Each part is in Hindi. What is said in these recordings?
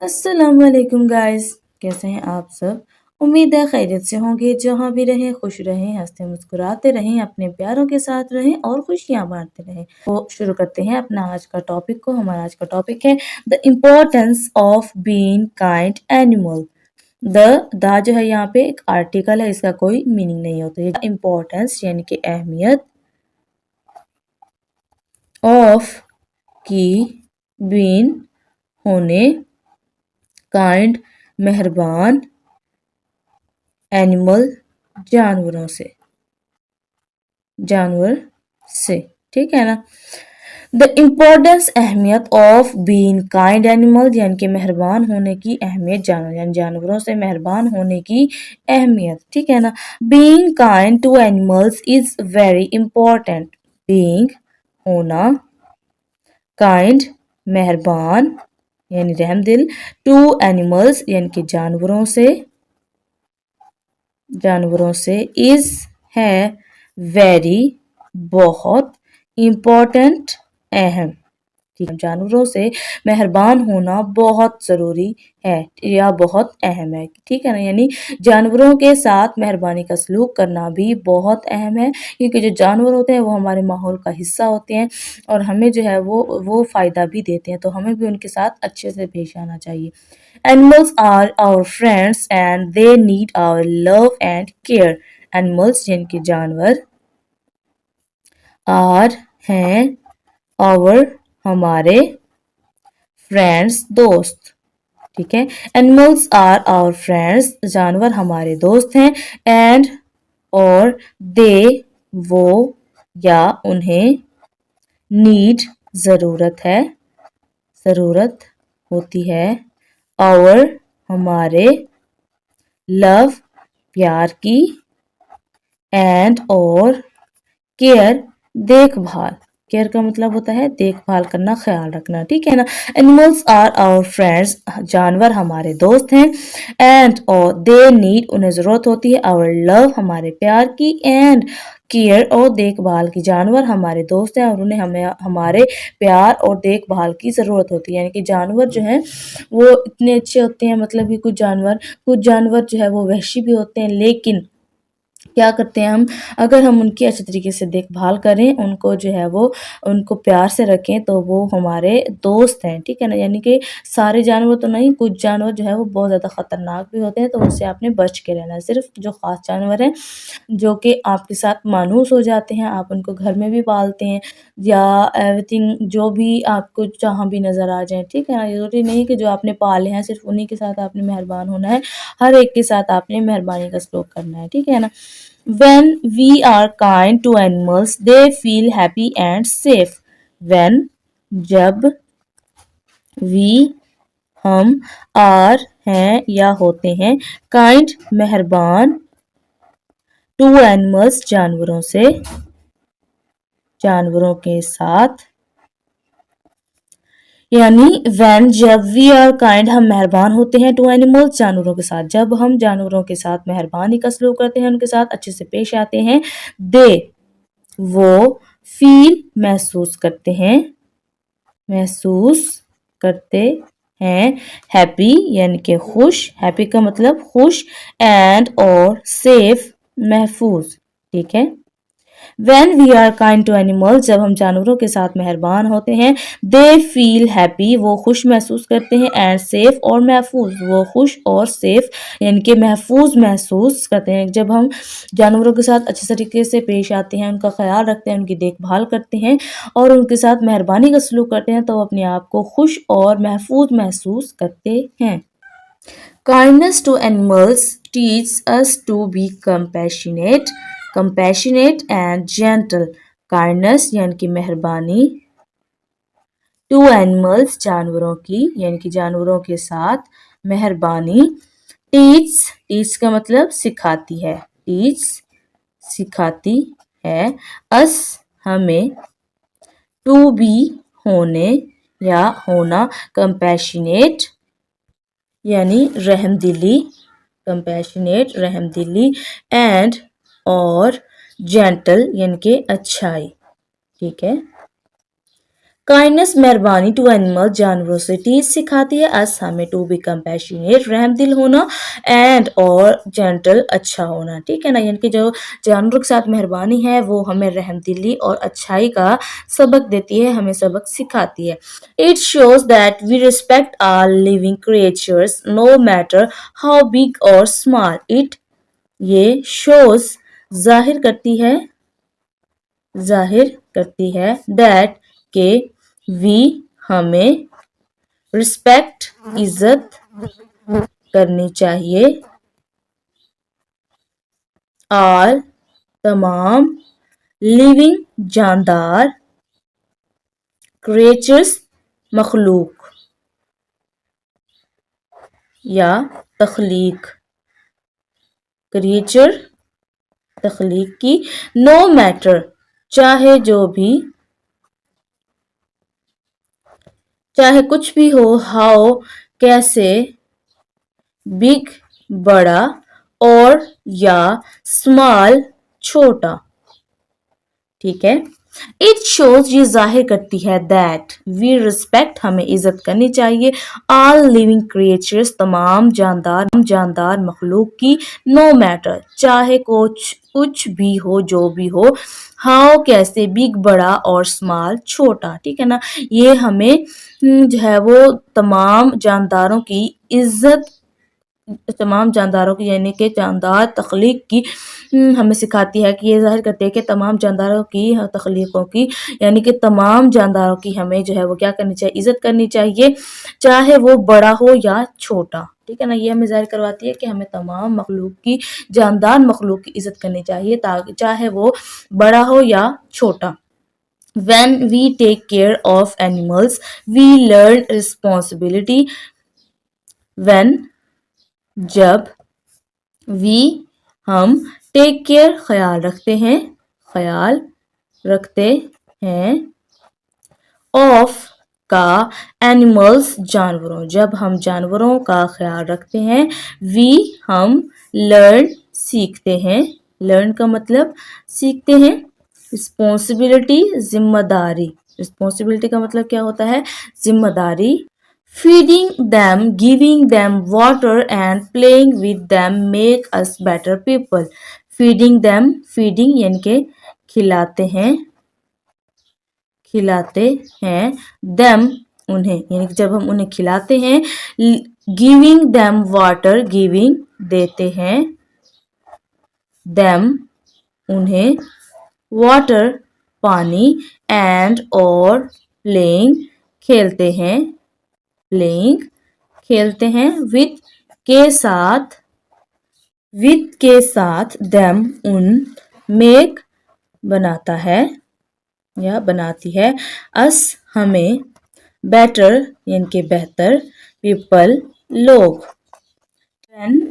अस्सलामुअलैकुम गाइस, कैसे हैं आप सब। उम्मीद है खैरियत से होंगे। जहाँ भी रहें खुश रहें, हंसते मुस्कुराते रहें, अपने प्यारों के साथ रहें और खुशियाँ बांटते रहें। तो शुरू करते हैं अपना आज का टॉपिक को। हमारा आज का टॉपिक है the importance of being kind animal. The जो है यहाँ पे एक आर्टिकल है, इसका कोई मीनिंग नहीं होता है। इम्पोर्टेंस यानी कि अहमियत, ऑफ की, बीन होने, काइंड मेहरबान, एनिमल जानवर से, ठीक है ना। द इम्पोर्टेंस अहमियत ऑफ बीइंग काइंड एनिमल यानी कि मेहरबान होने की अहमियत, जानवर यानी जानवरों से मेहरबान होने की अहमियत, ठीक है ना। Being kind to animals is very important. Being होना, काइंड मेहरबान यानी रहमदिल, टू एनिमल्स यानी कि जानवरों से इज है, वेरी बहुत, इम्पोर्टेंट अहम, ठीक है। जानवरों से मेहरबान होना बहुत ज़रूरी है या बहुत अहम है, ठीक है ना। यानी जानवरों के साथ मेहरबानी का सलूक करना भी बहुत अहम है, क्योंकि जो जानवर होते हैं वो हमारे माहौल का हिस्सा होते हैं और हमें जो है वो फ़ायदा भी देते हैं, तो हमें भी उनके साथ अच्छे से पेश आना चाहिए। Animals are our friends and they need our love and care. Animals यानी कि जानवर, are हैं, our हमारे, फ्रेंड्स दोस्त, ठीक है। एनिमल्स आर आवर फ्रेंड्स जानवर हमारे दोस्त हैं, एंड और दे वो या उन्हें, नीड ज़रूरत होती है, आवर हमारे, लव प्यार की, एंड और केयर देखभाल। केयर का मतलब होता है देखभाल करना, ख्याल रखना, ठीक है ना। एनिमल्स आर आवर फ्रेंड्स जानवर हमारे दोस्त हैं, एंड और दे नीड उन्हें ज़रूरत होती है, आवर लव हमारे प्यार की, एंड केयर और देखभाल की। जानवर हमारे दोस्त हैं और उन्हें हमारे प्यार और देखभाल की ज़रूरत होती है। यानी कि जानवर जो हैं वो इतने अच्छे होते हैं, मतलब कि कुछ जानवर जो है वो वहशी भी होते हैं, लेकिन क्या करते हैं हम, अगर हम उनकी अच्छे तरीके से देखभाल करें, उनको जो है वो उनको प्यार से रखें, तो वो हमारे दोस्त हैं, ठीक है ना। यानी कि सारे जानवर तो नहीं, कुछ जानवर जो है वो बहुत ज़्यादा ख़तरनाक भी होते हैं, तो उनसे आपने बच के रहना है। सिर्फ जो ख़ास जानवर हैं जो कि आपके साथ मानूस हो जाते हैं, आप उनको घर में भी पालते हैं या एवरीथिंग, जो भी आपको जहाँ भी नज़र आ जाए, ठीक है ना। ज़रूरी नहीं कि जो आपने पाले हैं सिर्फ उन्हीं के साथ आपने मेहरबान होना है, हर एक के साथ आपने मेहरबानी का सलूक करना है, ठीक है ना। When we are kind to animals, they feel happy and safe. When जब we हम are हैं या होते हैं, kind मेहरबान, to animals जानवरों के साथ, यानी when जब we are kind हम मेहरबान होते हैं to animals जानवरों के साथ, जब हम जानवरों के साथ मेहरबानी का सलूक करते हैं, उनके साथ अच्छे से पेश आते हैं, they वो फील महसूस करते हैं, हैप्पी यानी कि खुश, हैप्पी का मतलब खुश, एंड और सेफ महफूज, ठीक है। When we are kind to animals जब हम जानवरों के साथ मेहरबान होते हैं, they feel happy वो खुश महसूस करते हैं, and safe और महफूज, वो खुश और सेफ यानी कि महफूज महसूस करते हैं। जब हम जानवरों के साथ अच्छे तरीके से पेश आते हैं, उनका ख्याल रखते हैं, उनकी देखभाल करते हैं और उनके साथ मेहरबानी का सलूक करते हैं, तो अपने आप को खुश और महफूज महसूस करते हैं। Kindness to animals teaches us to be compassionate and gentle. Kindness यानी कि मेहरबानी, to animals जानवरों की यानी कि जानवरों के साथ मेहरबानी, teach का मतलब सिखाती है, सिखाती है, us हमें, to be होने या होना, compassionate यानी रहमदिली, एंड और जेंटल यानी कि अच्छाई, ठीक है। काइंडनेस मेहरबानी टू एनिमल जानवरों से टीच सिखाती है अस हमें टू बी कंपैशनेट रहम दिल होना एंड और जेंटल अच्छा होना। ठीक है ना, यानी कि जो जानवरों के साथ मेहरबानी है वो हमें रहम दिली और अच्छाई का सबक देती है, हमें सबक सिखाती है। It shows that we respect are living creatures no matter how big और स्मॉल। इट ये शोज जाहिर करती है दैट के वी हमें रिस्पेक्ट इज्जत करनी चाहिए और तमाम लिविंग जानदार क्रिएचर्स मखलूक या तख्लीक क्रिएचर तख्लीक की नो मैटर चाहे कुछ भी हो हाउ कैसे बिग बड़ा और या स्मॉल छोटा। ठीक है, इट शोज ये जाहिर करती है दैट वी रिस्पेक्ट हमें इज्जत करनी चाहिए ऑल लिविंग क्रिएचर्स तमाम जानदार मखलूक की नो मैटर चाहे कुछ भी हो जो भी हो हाउ कैसे बिग बड़ा और स्मॉल छोटा। ठीक है ना, ये हमें जो है वो तमाम जानदारों की यानी कि जानदार तख्लीक की हमें सिखाती है कि ये जाहिर करती है कि तमाम जानदारों की तख्लीकों की यानी कि तमाम जानदारों की हमें जो है वो क्या करनी चाहिए, इज्जत करनी चाहिए चाहे वो बड़ा हो या छोटा। ठीक है ना, ये हमें जाहिर करवाती है कि हमें तमाम मखलूक की जानदार मखलूक की इज्जत करनी चाहिए ताकि चाहे वो बड़ा हो या छोटा। When we take care of animals, we learn responsibility. When जब वी हम टेक केयर ख्याल रखते हैं ऑफ का एनिमल्स जानवरों जब हम जानवरों का ख्याल रखते हैं वी हम लर्न सीखते हैं लर्न का मतलब सीखते हैं रिस्पॉन्सिबिलिटी का मतलब क्या होता है, जिम्मेदारी। Feeding them, giving them water and playing with them make us better people. Feeding यानी कि खिलाते हैं them उन्हें यानी कि जब हम उन्हें खिलाते हैं giving them water giving देते हैं them उन्हें water पानी and और playing खेलते हैं विद के साथ them उन make बनाता है या बनाती है अस हमें बेटर यानी कि बेहतर पीपल लोग।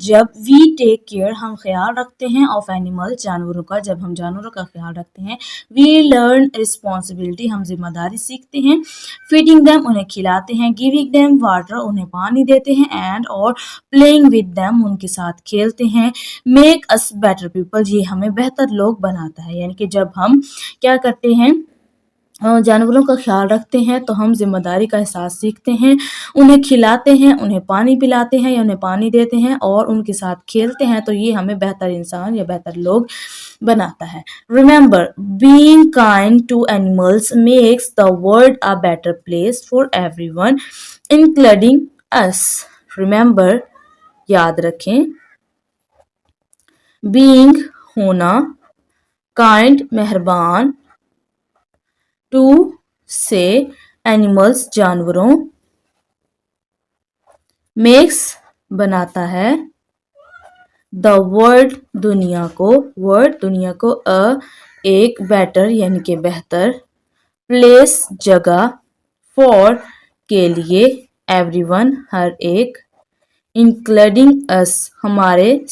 जब वी टेक केयर हम ख्याल रखते हैं ऑफ एनिमल जानवरों का जब हम जानवरों का ख्याल रखते हैं वी लर्न रिस्पॉन्सिबिलिटी हम जिम्मेदारी सीखते हैं फीडिंग देम उन्हें खिलाते हैं गिविंग देम वाटर उन्हें पानी देते हैं एंड और प्लेइंग विद देम उनके साथ खेलते हैं मेक अस बेटर पीपल ये हमें बेहतर लोग बनाता है। यानी कि जब हम क्या करते हैं जानवरों का ख्याल रखते हैं तो हम जिम्मेदारी का एहसास सीखते हैं उन्हें खिलाते हैं उन्हें पानी पिलाते हैं या उन्हें पानी देते हैं और उनके साथ खेलते हैं तो ये हमें बेहतर इंसान या बेहतर लोग बनाता है। Remember being kind to animals makes the world a better place for everyone including us. Remember याद रखें, बीइंग होना, काइंड मेहरबान, टू से एनिमल्स जानवरों, मेक्स बनाता है, द वर्ल्ड दुनिया को अ एक बेटर यानी कि बेहतर, प्लेस जगह, फॉर के लिए, एवरीवन हर एक, इंक्लूडिंग अस हमारे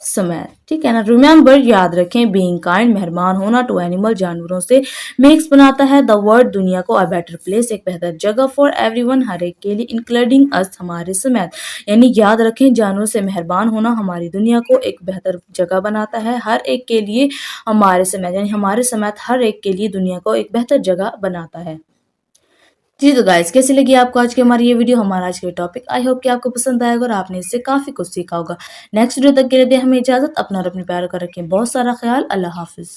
समय, ठीक है ना। रिमेंबर, याद रखें, बीइंग काइंड, मेहरबान होना, टू एनिमल, जानवरों से, मेक्स बनाता है, द वर्ल्ड, दुनिया को, अ बेटर प्लेस, एक बेहतर जगह, फॉर एवरीवन, हर एक के लिए, इंक्लूडिंग अस, हमारे समेत। यानी याद रखें, जानवरों से मेहरबान होना हमारी दुनिया को एक बेहतर जगह बनाता है, हर एक के लिए, हमारे समेत, यानी हमारे समेत हर एक के लिए दुनिया को एक बेहतर जगह बनाता है। जी तो गाइस, कैसी लगी आपको आज की हमारी ये वीडियो, हमारा आज का टॉपिक। आई होप कि आपको पसंद आएगा और आपने इससे काफी कुछ सीखा होगा। नेक्स्ट वीडियो तक के लिए दे हमें इजाजत। अपना और अपने प्यार का रखें बहुत सारा ख्याल। अल्लाह हाफिज।